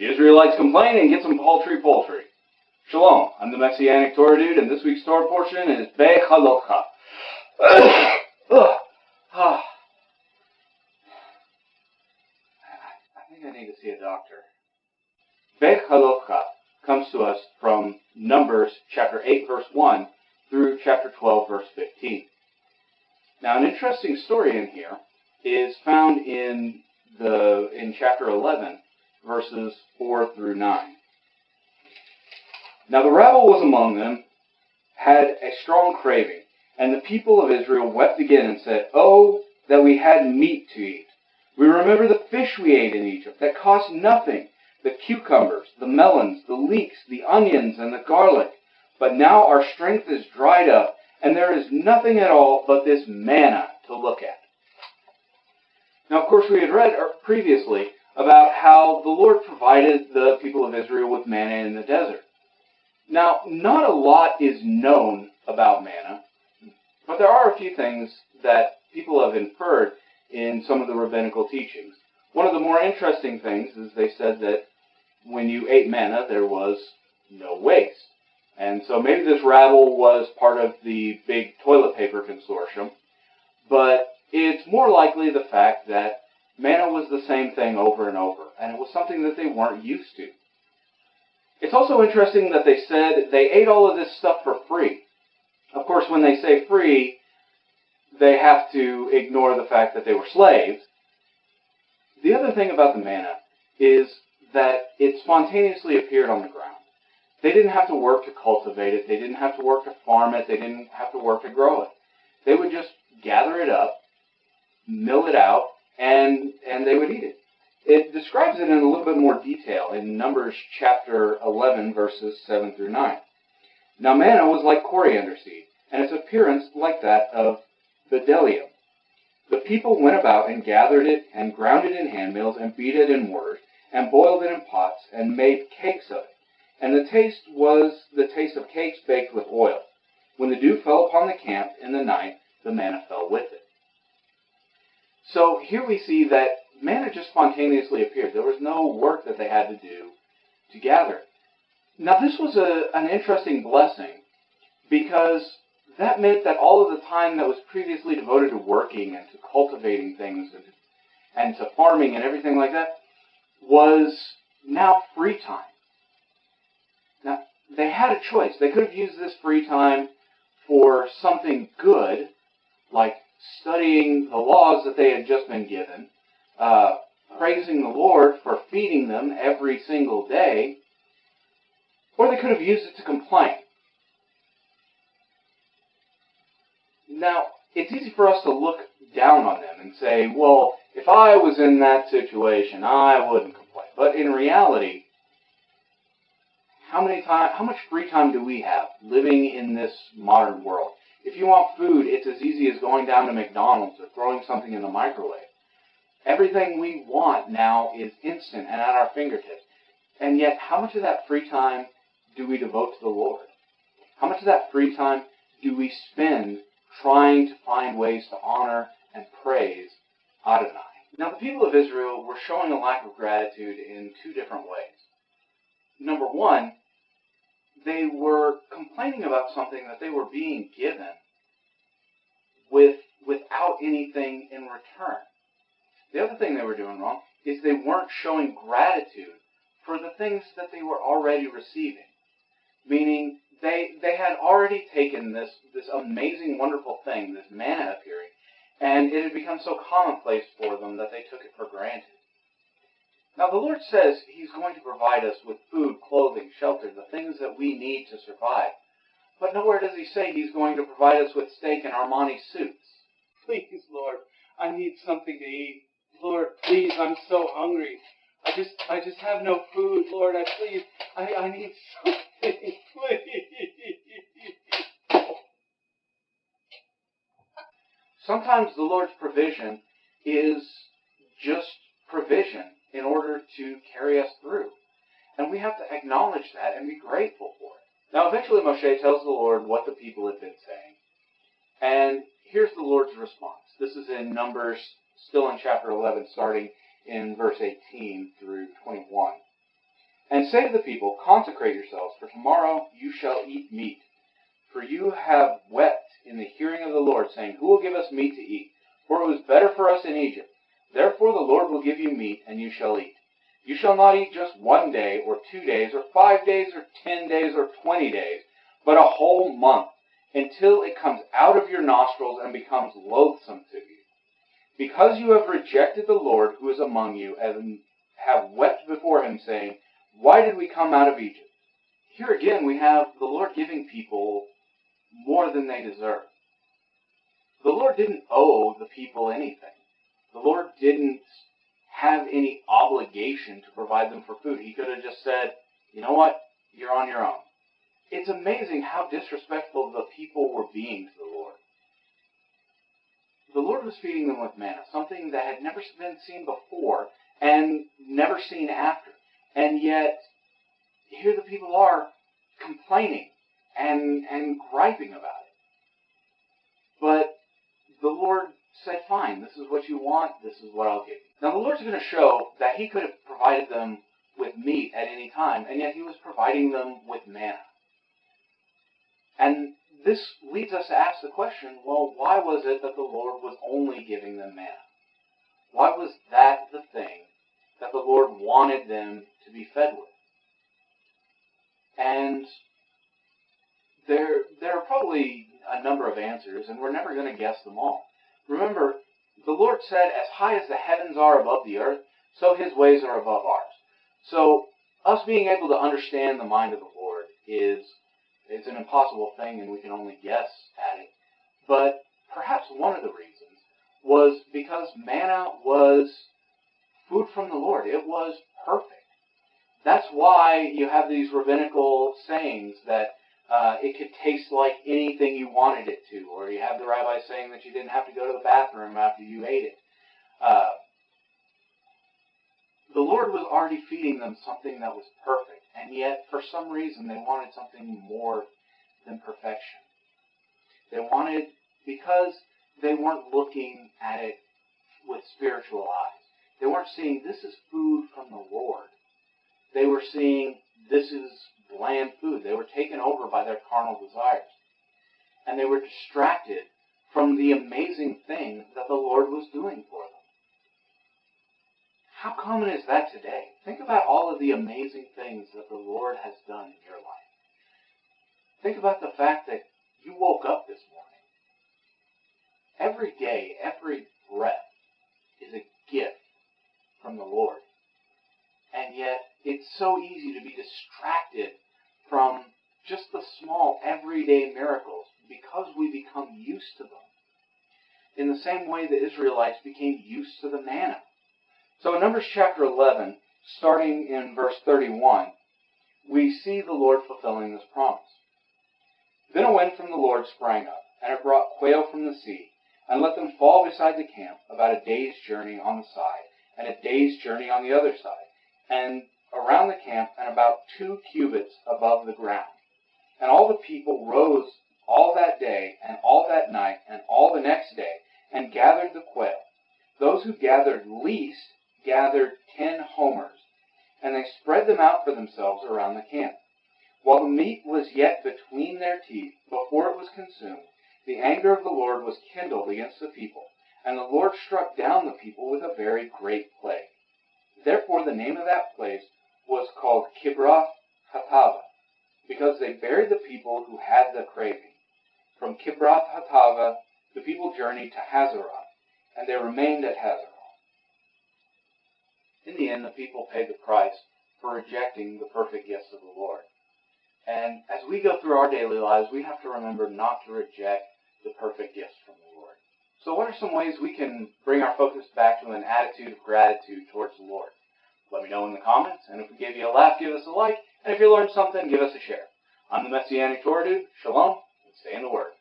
The Israelites complain and get some paltry poultry. Shalom, I'm the Messianic Torah dude, and this week's Torah portion is Beha'alotcha. I think I need to see a doctor. Beha'alotcha comes to us from Numbers chapter 8, verse 1 through chapter 12, verse 15. Now, an interesting story in here is found in chapter 11, verses 4 through 9. Now the rabble was among them, had a strong craving, and the people of Israel wept again and said, "Oh, that we had meat to eat. We remember the fish we ate in Egypt that cost nothing, the cucumbers, the melons, the leeks, the onions, and the garlic. But now our strength is dried up, and there is nothing at all but this manna to look at." Now, of course, we had read previously about how the Lord provided the people of Israel with manna in the desert. Now, not a lot is known about manna, but there are a few things that people have inferred in some of the rabbinical teachings. One of the more interesting things is they said that when you ate manna, there was no waste. And so maybe this rabble was part of the big toilet paper consortium, but it's more likely the fact that manna was the same thing over and over, and it was something that they weren't used to. It's also interesting that they said they ate all of this stuff for free. Of course, when they say free, they have to ignore the fact that they were slaves. The other thing about the manna is that it spontaneously appeared on the ground. They didn't have to work to cultivate it. They didn't have to work to farm it. They didn't have to work to grow it. They would just gather it up, mill it out, and they would eat it. It describes it in a little bit more detail in Numbers chapter 11, verses 7 through 9. Now manna was like coriander seed, and its appearance like that of bdellium. The people went about and gathered it, and ground it in hand mills, and beat it in mortars, and boiled it in pots, and made cakes of it. And the taste was the taste of cakes baked with oil. When the dew fell upon the camp in the night, the manna fell with it. So here we see that manna just spontaneously appeared. There was no work that they had to do to gather it. Now this was an interesting blessing, because that meant that all of the time that was previously devoted to working and to cultivating things and to farming and everything like that was now free time. Now, they had a choice. They could have used this free time for something good, like studying the laws that they had just been given, praising the Lord for feeding them every single day, or they could have used it to complain. Now, it's easy for us to look down on them and say, well, if I was in that situation, I wouldn't complain. But in reality, how much free time do we have living in this modern world? If you want food, it's as easy as going down to McDonald's or throwing something in the microwave. Everything we want now is instant and at our fingertips. And yet, how much of that free time do we devote to the Lord? How much of that free time do we spend trying to find ways to honor and praise Adonai? Now, the people of Israel were showing a lack of gratitude in two different ways. Number one, they were complaining about something that they were being given without anything in return. The other thing they were doing wrong is they weren't showing gratitude for the things that they were already receiving. Meaning, they had already taken this amazing, wonderful thing, this manna appearing, and it had become so commonplace for them that they took it for granted. Now, the Lord says He's going to provide us with food, clothing, shelter, the things that we need to survive. But nowhere does He say He's going to provide us with steak and Armani suits. Please, Lord, I need something to eat. Lord, please, I'm so hungry. I just have no food. Lord, I need something, please. Sometimes the Lord's provision is just provision in order to carry us through. And we have to acknowledge that and be grateful for it. Now, eventually Moshe tells the Lord what the people had been saying. And here's the Lord's response. This is in Numbers, still in chapter 11, starting in verse 18 through 21. And say to the people, consecrate yourselves, for tomorrow you shall eat meat. For you have wept in the hearing of the Lord, saying, who will give us meat to eat? For it was better for us in Egypt. Therefore the Lord will give you meat, and you shall eat. You shall not eat just 1 day, or 2 days, or 5 days, or 10 days, or 20 days, but a whole month, until it comes out of your nostrils and becomes loathsome to you. Because you have rejected the Lord who is among you, and have wept before him, saying, why did we come out of Egypt? Here again we have the Lord giving people more than they deserve. The Lord didn't owe the people anything. The Lord didn't have any obligation to provide them for food. He could have just said, you know what, you're on your own. It's amazing how disrespectful the people were being to the Lord. The Lord was feeding them with manna, something that had never been seen before and never seen after. And yet, here the people are complaining and griping about it. But the Lord said, fine, this is what you want, this is what I'll give you. Now the Lord's going to show that he could have provided them with meat at any time, and yet he was providing them with manna. And this leads us to ask the question, well, why was it that the Lord was only giving them manna? Why was that the thing that the Lord wanted them to be fed with? And there are probably a number of answers, and we're never going to guess them all. Remember, the Lord said, as high as the heavens are above the earth, so his ways are above ours. So us being able to understand the mind of the Lord is an impossible thing, and we can only guess at it. But perhaps one of the reasons was because manna was food from the Lord. It was perfect. That's why you have these rabbinical sayings that it could taste like anything you wanted it to, or you have the rabbi saying that you didn't have to go to the bathroom after you ate it. The Lord was already feeding them something that was perfect, and yet for some reason they wanted something more than perfection. They wanted, because they weren't looking at it with spiritual eyes. They weren't seeing, this is food from the Lord. They were seeing, this is bland food. They were taken over by their carnal desires. And they were distracted from the amazing thing that the Lord was doing for them. How common is that today? Think about all of the amazing things that the Lord has done in your life. Think about the fact that you woke up this morning. Every day, every breath is a gift from the Lord. And yet, it's so easy to be distracted from just the small, everyday miracles because we become used to them. In the same way the Israelites became used to the manna. So in Numbers chapter 11, starting in verse 31, we see the Lord fulfilling this promise. Then a wind from the Lord sprang up, and it brought quail from the sea, and let them fall beside the camp, about a day's journey on the side, and a day's journey on the other side, and around the camp, and about 2 cubits above the ground. And all the people rose all that day, and all that night, and all the next day, and gathered the quail. Those who gathered least gathered 10 homers, and they spread them out for themselves around the camp. While the meat was yet between their teeth, before it was consumed, the anger of the Lord was kindled against the people, and the Lord struck down the people with a very great plague. Therefore the name of that place was called Kibroth Hattaavah, because they buried the people who had the craving. From Kibroth Hattaavah the people journeyed to Hazeroth, and they remained at Hazeroth. In the end, the people paid the price for rejecting the perfect gifts of the Lord. And as we go through our daily lives, we have to remember not to reject the perfect gifts from the Lord. So what are some ways we can bring our focus back to an attitude of gratitude towards the Lord? Let me know in the comments, and if we gave you a laugh, give us a like, and if you learned something, give us a share. I'm the Messianic Torah dude. Shalom, and stay in the Word.